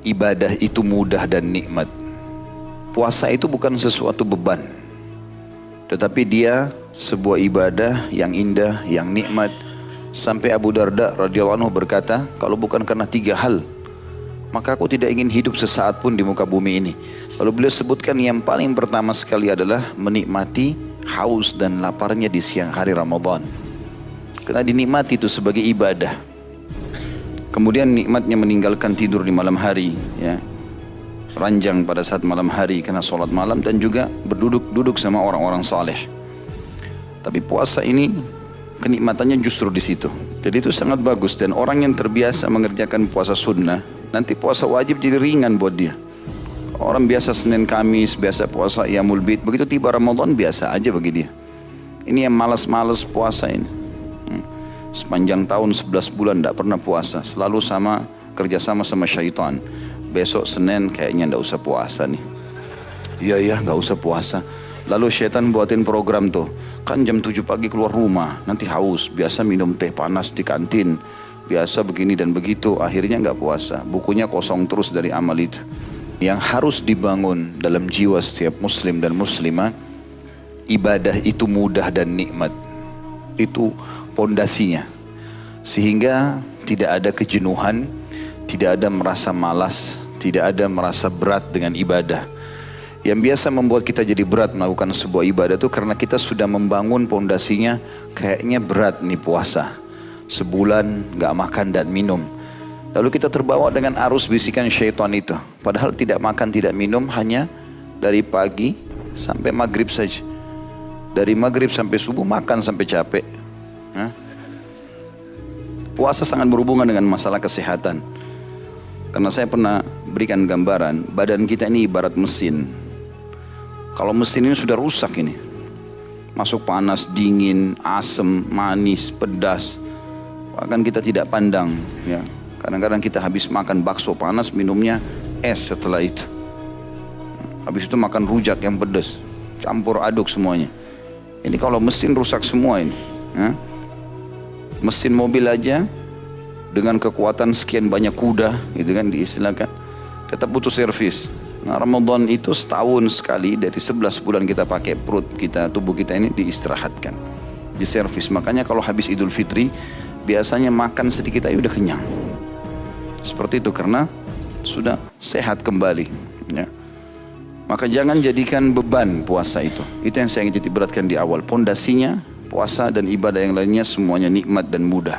ibadah itu mudah dan nikmat. Puasa itu bukan sesuatu beban, tetapi dia sebuah ibadah yang indah, yang nikmat. Sampai Abu Darda radhiyallahu anhu berkata, kalau bukan karena 3 hal, maka aku tidak ingin hidup sesaat pun di muka bumi ini. Lalu beliau sebutkan yang paling pertama sekali adalah menikmati haus dan laparnya di siang hari Ramadan. Karena dinikmati itu sebagai ibadah. Kemudian nikmatnya meninggalkan tidur di malam hari, ya, ranjang pada saat malam hari karena sholat malam, dan juga berduduk sama orang-orang saleh. Tapi puasa ini kenikmatannya justru di situ. Jadi itu sangat bagus, dan orang yang terbiasa mengerjakan puasa sunnah, nanti puasa wajib jadi ringan buat dia. Orang biasa Senin Kamis, biasa puasa Iyamul Bid, begitu tiba Ramadan biasa aja bagi dia. Ini yang malas-malas puasa ini. Sepanjang tahun 11 bulan tidak pernah puasa, selalu kerjasama sama syaitan. Besok Senin kayaknya tidak usah puasa nih. Iya nggak usah puasa. Lalu syaitan buatin program tuh, kan jam 7 pagi keluar rumah, nanti haus, biasa minum teh panas di kantin, biasa begini dan begitu, akhirnya nggak puasa. Bukunya kosong terus dari amal itu. Yang harus dibangun dalam jiwa setiap muslim dan muslimah, ibadah itu mudah dan nikmat. Itu pondasinya. Sehingga tidak ada kejenuhan, tidak ada merasa malas, tidak ada merasa berat dengan ibadah. Yang biasa membuat kita jadi berat melakukan sebuah ibadah itu karena kita sudah membangun pondasinya, kayaknya berat nih puasa. Sebulan gak makan dan minum. Lalu kita terbawa dengan arus bisikan syaitan itu. Padahal tidak makan, tidak minum hanya dari pagi sampai maghrib saja. Dari maghrib sampai subuh makan sampai capek. Puasa sangat berhubungan dengan masalah kesehatan. Karena saya pernah berikan gambaran, badan kita ini ibarat mesin. Kalau mesin ini sudah rusak ini, masuk panas, dingin, asam, manis, pedas, bahkan kita tidak pandang, ya. Kadang-kadang kita habis makan bakso panas, minumnya es setelah itu. Habis itu makan rujak yang pedas, campur aduk semuanya. Ini kalau mesin rusak semua ini, ya. Mesin mobil aja dengan kekuatan sekian banyak kuda, gitu kan diistilahkan, tetap butuh servis. Nah, Ramadan itu setahun sekali dari 11 bulan kita pakai perut kita, tubuh kita ini diistirahatkan, diservis. Makanya kalau habis Idul Fitri biasanya makan sedikit aja udah kenyang. Seperti itu karena sudah sehat kembali, ya. Maka jangan jadikan beban puasa itu. Itu yang saya ingin titik beratkan di awal. Pondasinya puasa dan ibadah yang lainnya semuanya nikmat dan mudah.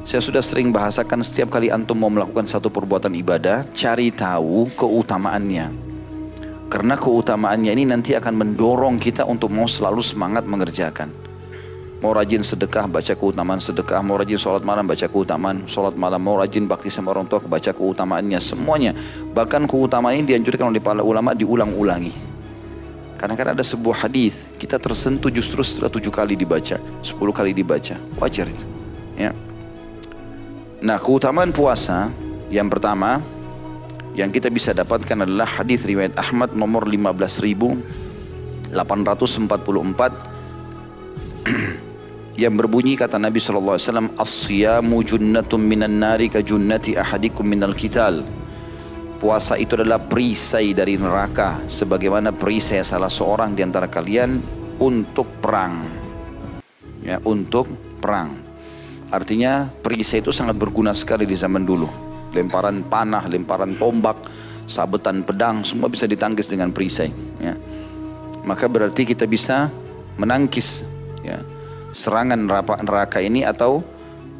Saya sudah sering bahasakan, setiap kali antum mau melakukan satu perbuatan ibadah, cari tahu keutamaannya. Karena keutamaannya ini nanti akan mendorong kita untuk mau selalu semangat mengerjakan. Mau rajin sedekah, baca keutamaan sedekah. Mau rajin sholat malam, baca keutamaan sholat malam. Mau rajin bakti sama orang tua, baca keutamaannya. Semuanya. Bahkan keutamaan ini dianjurkan oleh para ulama diulang-ulangi. Karena kan ada sebuah hadis, kita tersentuh justru setelah 7 kali dibaca, 10 kali dibaca. Wajar itu, ya. Nah, keutamaan puasa yang pertama yang kita bisa dapatkan adalah hadis riwayat Ahmad nomor 15.844 yang berbunyi, kata Nabi SAW, as-siyamu junnatun minan nari ka junnati ahadikum minal qital. Puasa itu adalah perisai dari neraka, sebagaimana perisai salah seorang di antara kalian untuk perang, ya, untuk perang. Artinya perisai itu sangat berguna sekali di zaman dulu. Lemparan panah, lemparan tombak, sabetan pedang, semua bisa ditangkis dengan perisai, ya. Maka berarti kita bisa menangkis, ya, serangan neraka ini atau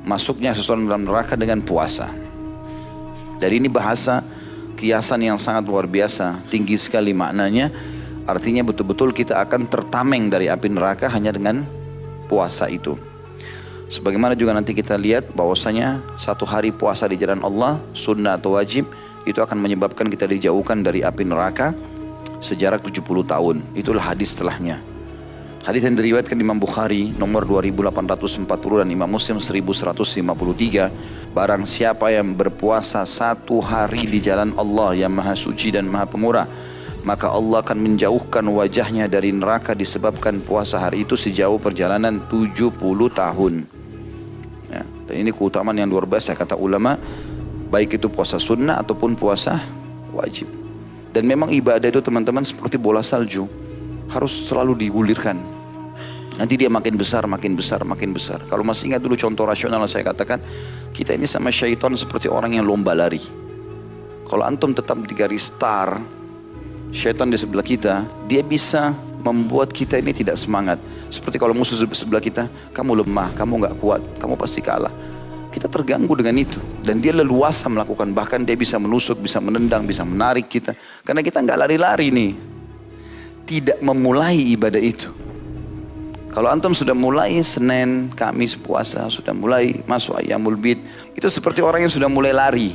masuknya seseorang dalam neraka dengan puasa. Dari ini bahasa kiasan yang sangat luar biasa, tinggi sekali maknanya. Artinya betul-betul kita akan tertameng dari api neraka hanya dengan puasa itu. Sebagaimana juga nanti kita lihat bahwasanya satu hari puasa di jalan Allah, sunnah atau wajib, itu akan menyebabkan kita dijauhkan dari api neraka sejarak 70 tahun. Itulah hadis setelahnya. Hadis yang diriwayatkan Imam Bukhari nomor 2840 dan Imam Muslim 1153. Barang siapa yang berpuasa 1 hari di jalan Allah yang maha suci dan maha pemurah, maka Allah akan menjauhkan wajahnya dari neraka disebabkan puasa hari itu sejauh perjalanan 70 tahun. Ya, dan ini keutamaan yang luar biasa, kata ulama. Baik itu puasa sunnah ataupun puasa wajib. Dan memang ibadah itu teman-teman seperti bola salju, harus selalu digulirkan. Nanti dia makin besar, makin besar, makin besar. Kalau masih ingat dulu contoh rasional saya katakan, kita ini sama syaitan seperti orang yang lomba lari. Kalau antum tetap di garis start, syaitan di sebelah kita, dia bisa membuat kita ini tidak semangat. Seperti kalau musuh sebelah kita, kamu lemah, kamu nggak kuat, kamu pasti kalah. Kita terganggu dengan itu. Dan dia leluasa melakukan, bahkan dia bisa menusuk, bisa menendang, bisa menarik kita. Karena kita nggak lari-lari nih. Tidak memulai ibadah itu. Kalau antum sudah mulai Senin, Kamis, puasa, sudah mulai masuk Ayyamul Bid, itu seperti orang yang sudah mulai lari.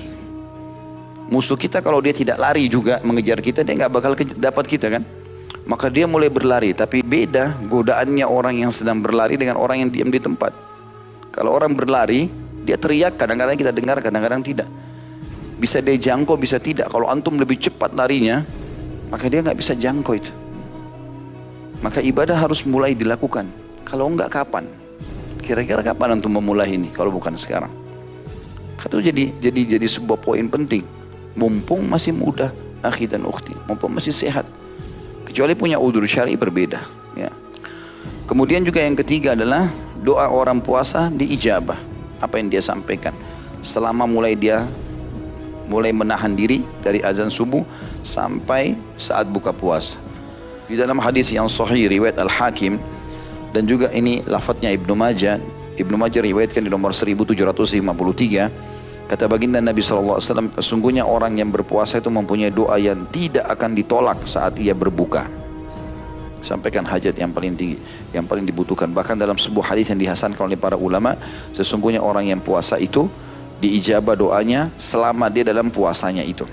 Musuh kita kalau dia tidak lari juga mengejar kita, dia nggak bakal dapat kita kan. Maka dia mulai berlari, tapi beda godaannya orang yang sedang berlari dengan orang yang diam di tempat. Kalau orang berlari, dia teriak, kadang-kadang kita dengar, kadang-kadang tidak. Bisa dia jangkau, bisa tidak. Kalau antum lebih cepat larinya, maka dia nggak bisa jangkau itu. Maka ibadah harus mulai dilakukan. Kalau enggak kapan? Kira-kira kapan antum memulai ini? Kalau bukan sekarang. Itu jadi sebuah poin penting. Mumpung masih muda, akhi dan ukhti. Mumpung masih sehat. Kecuali punya udzur syar'i berbeda. Ya. Kemudian juga yang ketiga adalah doa orang puasa diijabah. Apa yang dia sampaikan. Selama dia mulai menahan diri dari azan subuh sampai saat buka puasa. Di dalam hadis yang sahih riwayat Al-Hakim dan juga ini lafadznya Ibnu Majah riwayatkan di nomor 1753, kata baginda Nabi SAW, sesungguhnya orang yang berpuasa itu mempunyai doa yang tidak akan ditolak saat ia berbuka. Sampaikan hajat yang paling tinggi, yang paling dibutuhkan. Bahkan dalam sebuah hadis yang dihasankan oleh para ulama, sesungguhnya orang yang puasa itu diijabah doanya selama dia dalam puasanya itu.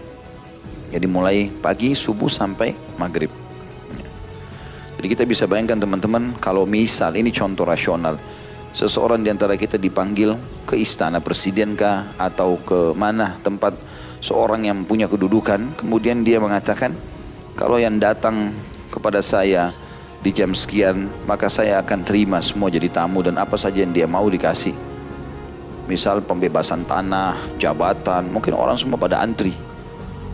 Jadi mulai pagi, subuh sampai maghrib. Jadi kita bisa bayangkan teman-teman, kalau misal ini contoh rasional, seseorang di antara kita dipanggil ke istana presiden kah atau ke mana tempat seorang yang punya kedudukan, kemudian dia mengatakan, kalau yang datang kepada saya di jam sekian, maka saya akan terima semua jadi tamu dan apa saja yang dia mau dikasih. Misal pembebasan tanah, jabatan, mungkin orang semua pada antri.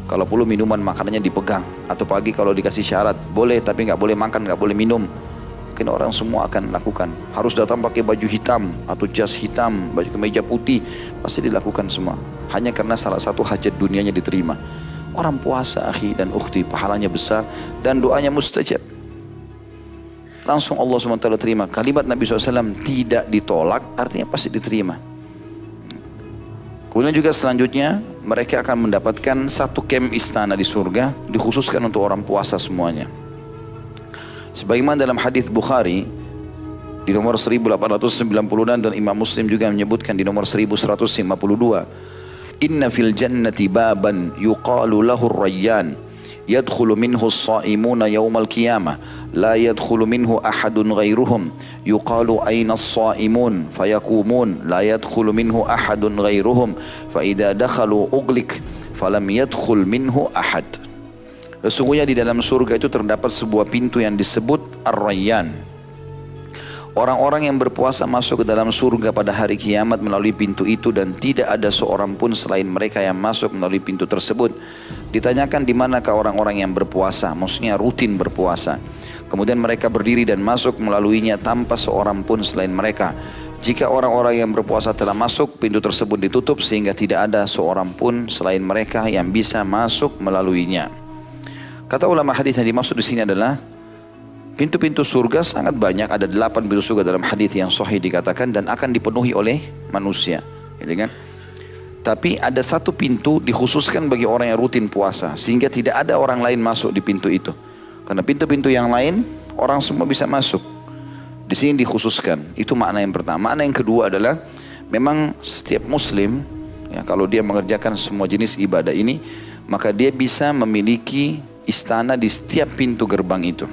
Kalau perlu minuman makanannya dipegang. Atau pagi kalau dikasih syarat, boleh tapi nggak boleh makan, nggak boleh minum. Mungkin orang semua akan lakukan. Harus datang pakai baju hitam atau jas hitam, baju kemeja putih. Pasti dilakukan semua. Hanya karena salah satu hajat dunianya diterima. Orang puasa akhi dan ukhti, pahalanya besar dan doanya mustajab. Langsung Allah SWT terima. Kalimat Nabi SAW tidak ditolak, artinya pasti diterima. Kemudian juga selanjutnya mereka akan mendapatkan satu kem istana di surga dikhususkan untuk orang puasa semuanya. Sebagaimana dalam hadis Bukhari di nomor 1896 dan Imam Muslim juga menyebutkan di nomor 1152. Inna fil jannati baban yuqalu lahu ar-rayyan yadkhulu minhu as-sa'imuna yawmal qiyamah la yadkhulu minhu ahadun ghairuhum yuqalu ayna as-sa'imun fayaqumun la yadkhulu minhu ahadun ghairuhum fa idza dakhalu ughliq falam yadkhul minhu ahad. Sesungguhnya di dalam surga itu terdapat sebuah pintu yang disebut Ar-Rayyan. Orang-orang yang berpuasa masuk ke dalam surga pada hari kiamat melalui pintu itu dan tidak ada seorang pun selain mereka yang masuk melalui pintu tersebut. Ditanyakan di manakah orang-orang yang berpuasa, maksudnya rutin berpuasa. Kemudian mereka berdiri dan masuk melaluinya tanpa seorang pun selain mereka. Jika orang-orang yang berpuasa telah masuk, pintu tersebut ditutup sehingga tidak ada seorang pun selain mereka yang bisa masuk melaluinya. Kata ulama hadis yang dimaksud di sini adalah pintu-pintu surga sangat banyak, ada 8 pintu surga dalam hadis yang sahih dikatakan dan akan dipenuhi oleh manusia, gitu kan? Tapi ada satu pintu dikhususkan bagi orang yang rutin puasa sehingga tidak ada orang lain masuk di pintu itu. Karena pintu-pintu yang lain orang semua bisa masuk. Di sini dikhususkan. Itu makna yang pertama. Makna yang kedua adalah memang setiap muslim ya, kalau dia mengerjakan semua jenis ibadah ini, maka dia bisa memiliki istana di setiap pintu gerbang itu.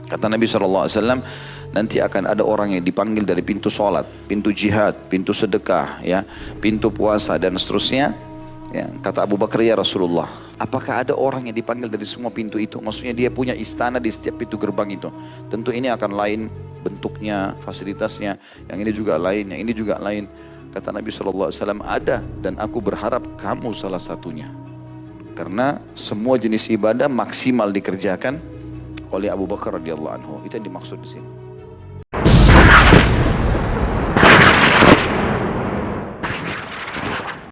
Kata Nabi SAW, nanti akan ada orang yang dipanggil dari pintu sholat, pintu jihad, pintu sedekah, ya, pintu puasa dan seterusnya. Ya, kata Abu Bakar, ya Rasulullah, apakah ada orang yang dipanggil dari semua pintu itu? Maksudnya dia punya istana di setiap pintu gerbang itu. Tentu ini akan lain bentuknya, fasilitasnya. Yang ini juga lain, yang ini juga lain. Kata Nabi SAW, ada, dan aku berharap kamu salah satunya. Karena semua jenis ibadah maksimal dikerjakan oleh Abu Bakar radhiyallahu anhu. Itu yang dimaksud di sini.